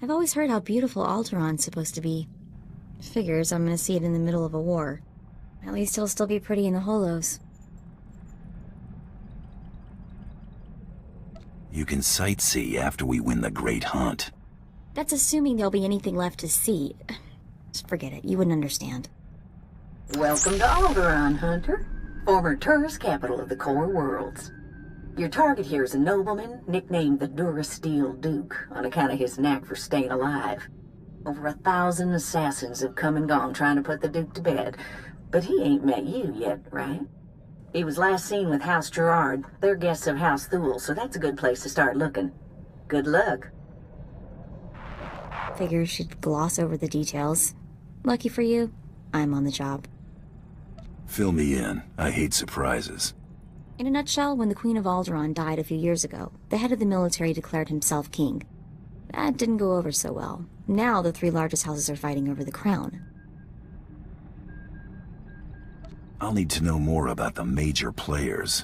I've always heard how beautiful Alderaan's supposed to be. Figures I'm gonna see it in the middle of a war. At least he'll still be pretty in the holos. You can sightsee after we win the Great Hunt. That's assuming there'll be anything left to see. Just forget it, you wouldn't understand. Welcome to Alderaan, Hunter. Former tourist capital of the core worlds. Your target here is a nobleman nicknamed the Durasteel Duke on account of his knack for staying alive. Over 1,000 assassins have come and gone trying to put the Duke to bed, but he ain't met you yet, right? He was last seen with House Gerard. They're guests of House Thule, so that's a good place to start looking. Good luck. Figure she'd gloss over the details. Lucky for you, I'm on the job. Fill me in. I hate surprises. In a nutshell, when the Queen of Alderaan died a few years ago, the head of the military declared himself king. That didn't go over so well. Now the three largest houses are fighting over the crown. I'll need to know more about the major players.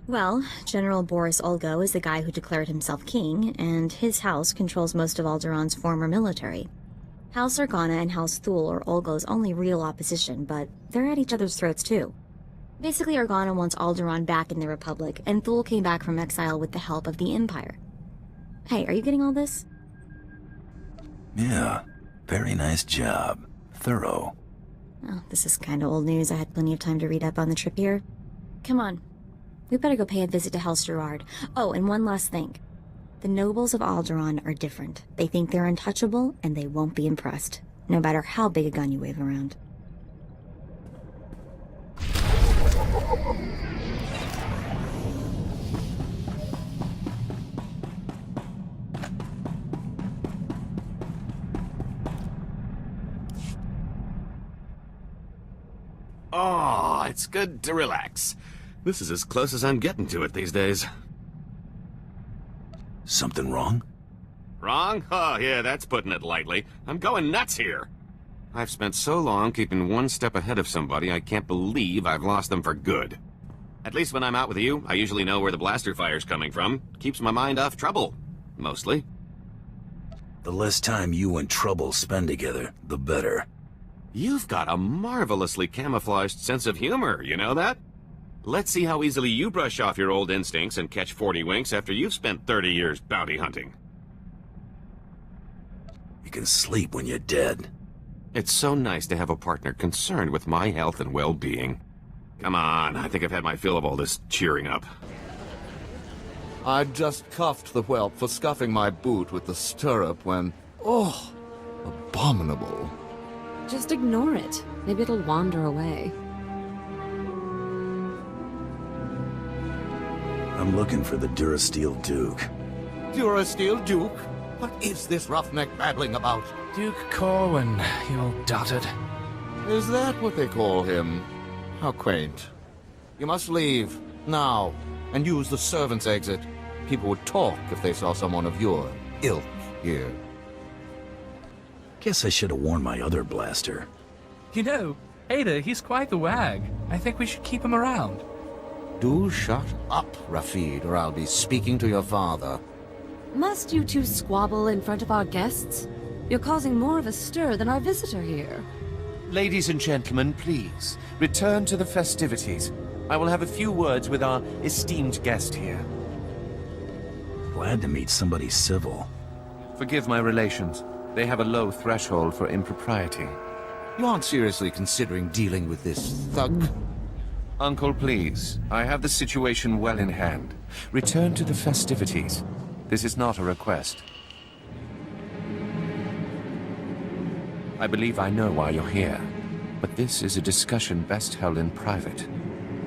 Well, General Boris Olgo is the guy who declared himself king, and his house controls most of Alderaan's former military. House Organa and House Thule are Olgo's only real opposition, but they're at each other's throats too. Basically, Organa wants Alderaan back in the Republic, and Thule came back from exile with the help of the Empire. Hey, are you getting all this? Yeah, very nice job. Thorough. Oh, this is kind of old news. I had plenty of time to read up on the trip here. Come on. We better go pay a visit to House Gerard. Oh, and one last thing. The nobles of Alderaan are different. They think they're untouchable, and they won't be impressed, no matter how big a gun you wave around. Oh, it's good to relax. This is as close as I'm getting to it these days. Something wrong? Wrong? Oh, yeah, that's putting it lightly. I'm going nuts here. I've spent so long keeping one step ahead of somebody, I can't believe I've lost them for good. At least when I'm out with you, I usually know where the blaster fire's coming from. Keeps my mind off trouble. Mostly. The less time you and Trouble spend together, the better. You've got a marvelously camouflaged sense of humor, you know that? Let's see how easily you brush off your old instincts and catch 40 winks after you've spent 30 years bounty hunting. You can sleep when you're dead. It's so nice to have a partner concerned with my health and well-being. Come on, I think I've had my fill of all this cheering up. I'd just cuffed the whelp for scuffing my boot with the stirrup when... Oh, abominable. Just ignore it. Maybe it'll wander away. I'm looking for the Durasteel Duke. Durasteel Duke? What is this roughneck babbling about? Duke Corwin, you old dotard. Is that what they call him? How quaint. You must leave, now, and use the servants' exit. People would talk if they saw someone of your ilk here. Guess I should have worn my other blaster. You know, Ada, he's quite the wag. I think we should keep him around. Do shut up, Rafid, or I'll be speaking to your father. Must you two squabble in front of our guests? You're causing more of a stir than our visitor here. Ladies and gentlemen, please, return to the festivities. I will have a few words with our esteemed guest here. Glad to meet somebody civil. Forgive my relations. They have a low threshold for impropriety. You aren't seriously considering dealing with this thug? Uncle, please. I have the situation well in hand. Return to the festivities. This is not a request. I believe I know why you're here, but this is a discussion best held in private.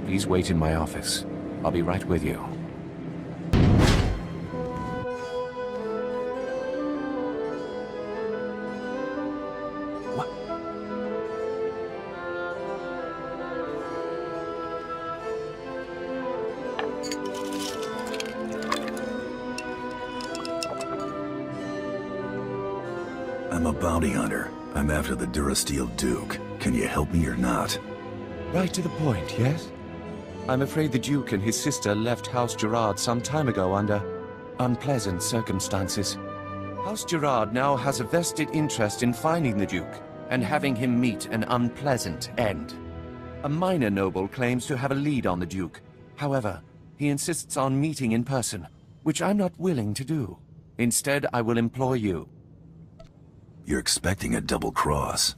Please wait in my office. I'll be right with you. I'm a bounty hunter. I'm after the Durasteel Duke. Can you help me or not? Right to the point, yes? I'm afraid the Duke and his sister left House Gerard some time ago under unpleasant circumstances. House Gerard now has a vested interest in finding the Duke and having him meet an unpleasant end. A minor noble claims to have a lead on the Duke. However, he insists on meeting in person, which I'm not willing to do. Instead, I will employ you. You're expecting a double cross.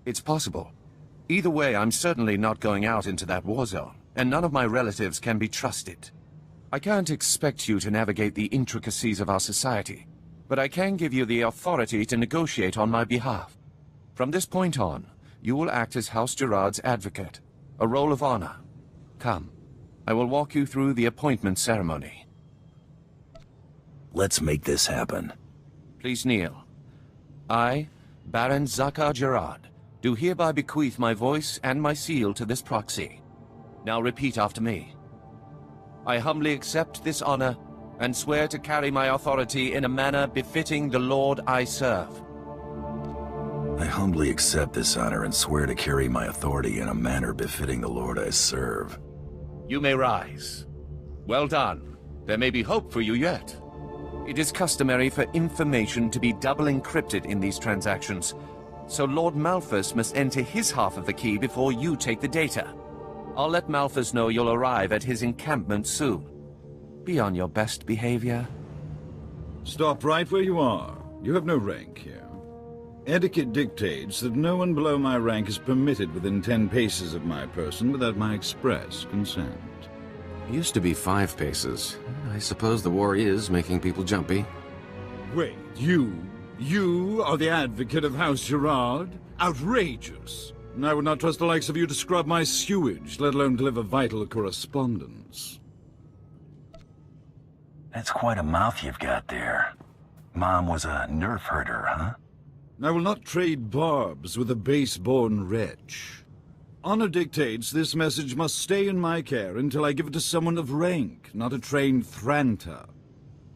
It's possible. Either way, I'm certainly not going out into that war zone, and none of my relatives can be trusted. I can't expect you to navigate the intricacies of our society, but I can give you the authority to negotiate on my behalf. From this point on, you will act as House Gerard's advocate, a role of honor. Come, I will walk you through the appointment ceremony. Let's make this happen. Please kneel. I, Baron Zakar Gerard, do hereby bequeath my voice and my seal to this proxy. Now repeat after me. I humbly accept this honor and swear to carry my authority in a manner befitting the Lord I serve. I humbly accept this honor and swear to carry my authority in a manner befitting the Lord I serve. You may rise. Well done. There may be hope for you yet. It is customary for information to be double encrypted in these transactions, so Lord Malphus must enter his half of the key before you take the data. I'll let Malphus know you'll arrive at his encampment soon. Be on your best behavior. Stop right where you are. You have no rank here. Etiquette dictates that no one below my rank is permitted within 10 paces of my person without my express consent. Used to be 5 paces. I suppose the war is making people jumpy. Wait, you are the advocate of House Gerard? Outrageous! I would not trust the likes of you to scrub my sewage, let alone deliver vital correspondence. That's quite a mouth you've got there. Mom was a nerf herder, huh? I will not trade barbs with a base-born wretch. Honor dictates this message must stay in my care until I give it to someone of rank, not a trained Thranter.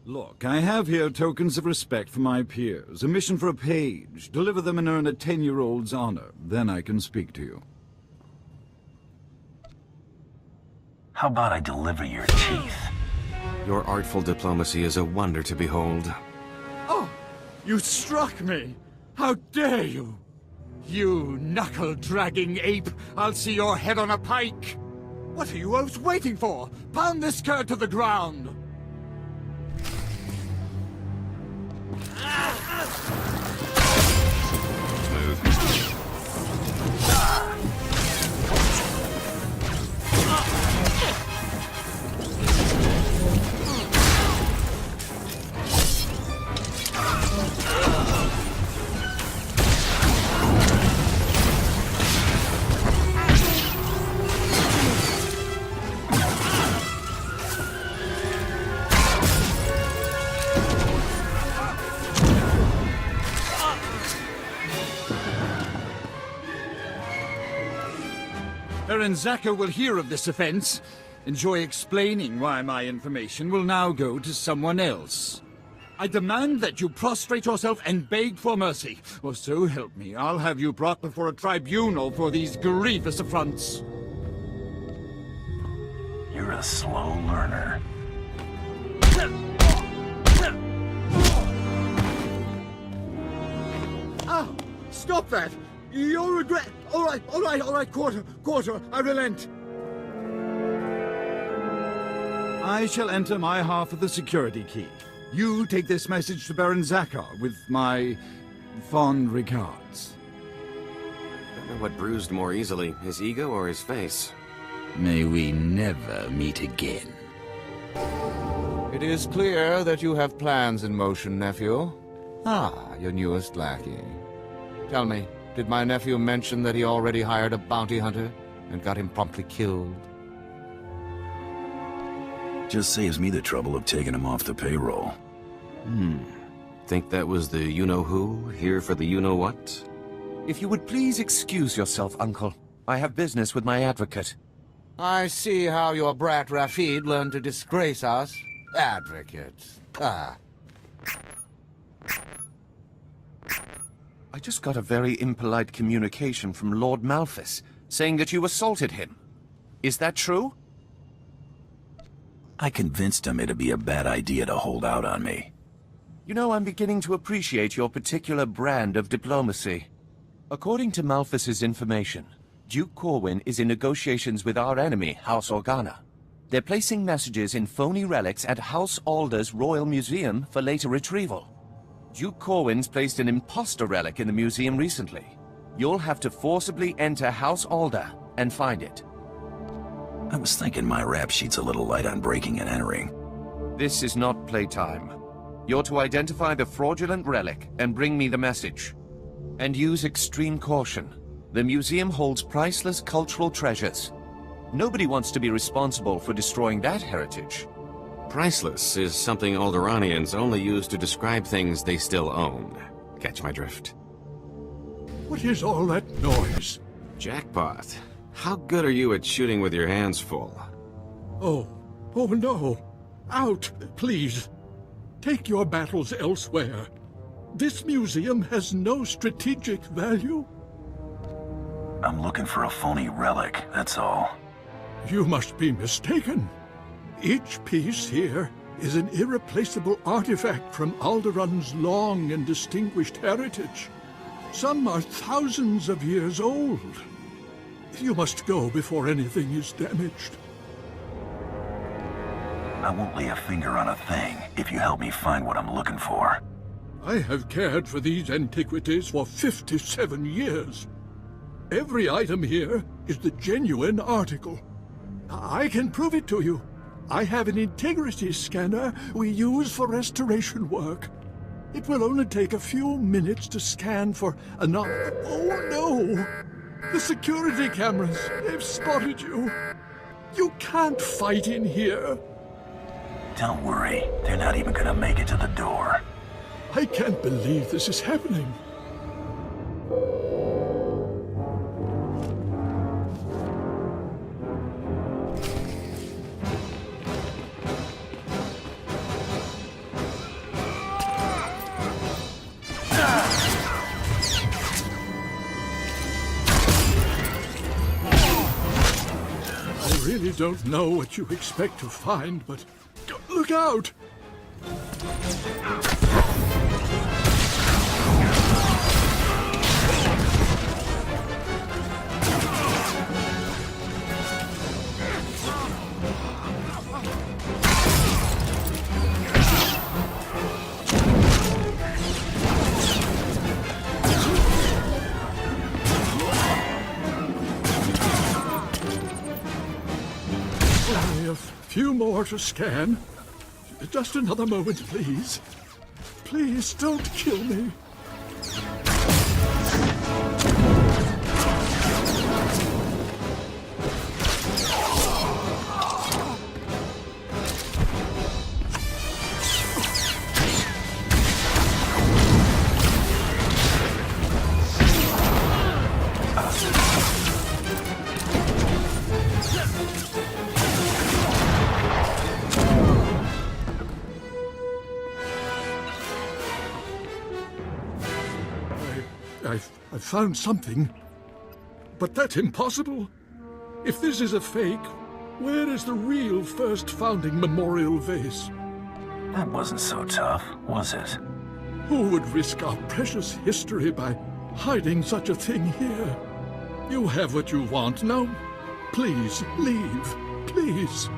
Look, I have here tokens of respect for my peers, a mission for a page. Deliver them and earn a 10-year-old's honor. Then I can speak to you. How about I deliver your teeth? Your artful diplomacy is a wonder to behold. Oh! You struck me! How dare you! You knuckle-dragging ape! I'll see your head on a pike! What are you oafs waiting for? Pound this cur to the ground! Baron Zakar will hear of this offense. Enjoy explaining why my information will now go to someone else. I demand that you prostrate yourself and beg for mercy, or so help me, I'll have you brought before a tribunal for these grievous affronts. You're a slow learner. Ah! Stop that! You'll regret... All right, Quarter, I relent. I shall enter my half of the security key. You take this message to Baron Zakar with my fond regards. Don't know what bruised more easily, his ego or his face. May we never meet again. It is clear that you have plans in motion, nephew. Ah, your newest lackey. Tell me, did my nephew mention that he already hired a bounty hunter and got him promptly killed? Just saves me the trouble of taking him off the payroll. Think that was the you-know-who, here for the you-know-what? If you would please excuse yourself, Uncle. I have business with my advocate. I see how your brat Rafid learned to disgrace us. Advocate. Ah. I just got a very impolite communication from Lord Malphus, saying that you assaulted him. Is that true? I convinced him it'd be a bad idea to hold out on me. You know, I'm beginning to appreciate your particular brand of diplomacy. According to Malphas's information, Duke Corwin is in negotiations with our enemy, House Organa. They're placing messages in phony relics at House Alder's Royal Museum for later retrieval. Duke Corwin's placed an imposter relic in the museum recently. You'll have to forcibly enter House Alder and find it. I was thinking my rap sheet's a little light on breaking and entering. This is not playtime. You're to identify the fraudulent relic and bring me the message. And use extreme caution. The museum holds priceless cultural treasures. Nobody wants to be responsible for destroying that heritage. Priceless is something Alderaanians only use to describe things they still own. Catch my drift? What is all that noise? Jackpot. How good are you at shooting with your hands full? Oh no. Out, please. Take your battles elsewhere. This museum has no strategic value. I'm looking for a phony relic, that's all. You must be mistaken. Each piece here is an irreplaceable artifact from Alderaan's long and distinguished heritage. Some are thousands of years old. You must go before anything is damaged. I won't lay a finger on a thing if you help me find what I'm looking for. I have cared for these antiquities for 57 years. Every item here is the genuine article. I can prove it to you. I have an integrity scanner we use for restoration work. It will only take a few minutes to scan for Oh no! The security cameras, they've spotted you. You can't fight in here. Don't worry, they're not even gonna make it to the door. I can't believe this is happening. I really don't know what you expect to find, but look out! Only a few more to scan. Just another moment, please. Please don't kill me. I've found something. But that's impossible. If this is a fake, where is the real first founding memorial vase? That wasn't so tough, was it? Who would risk our precious history by hiding such a thing here? You have what you want. Now, please, leave. Please.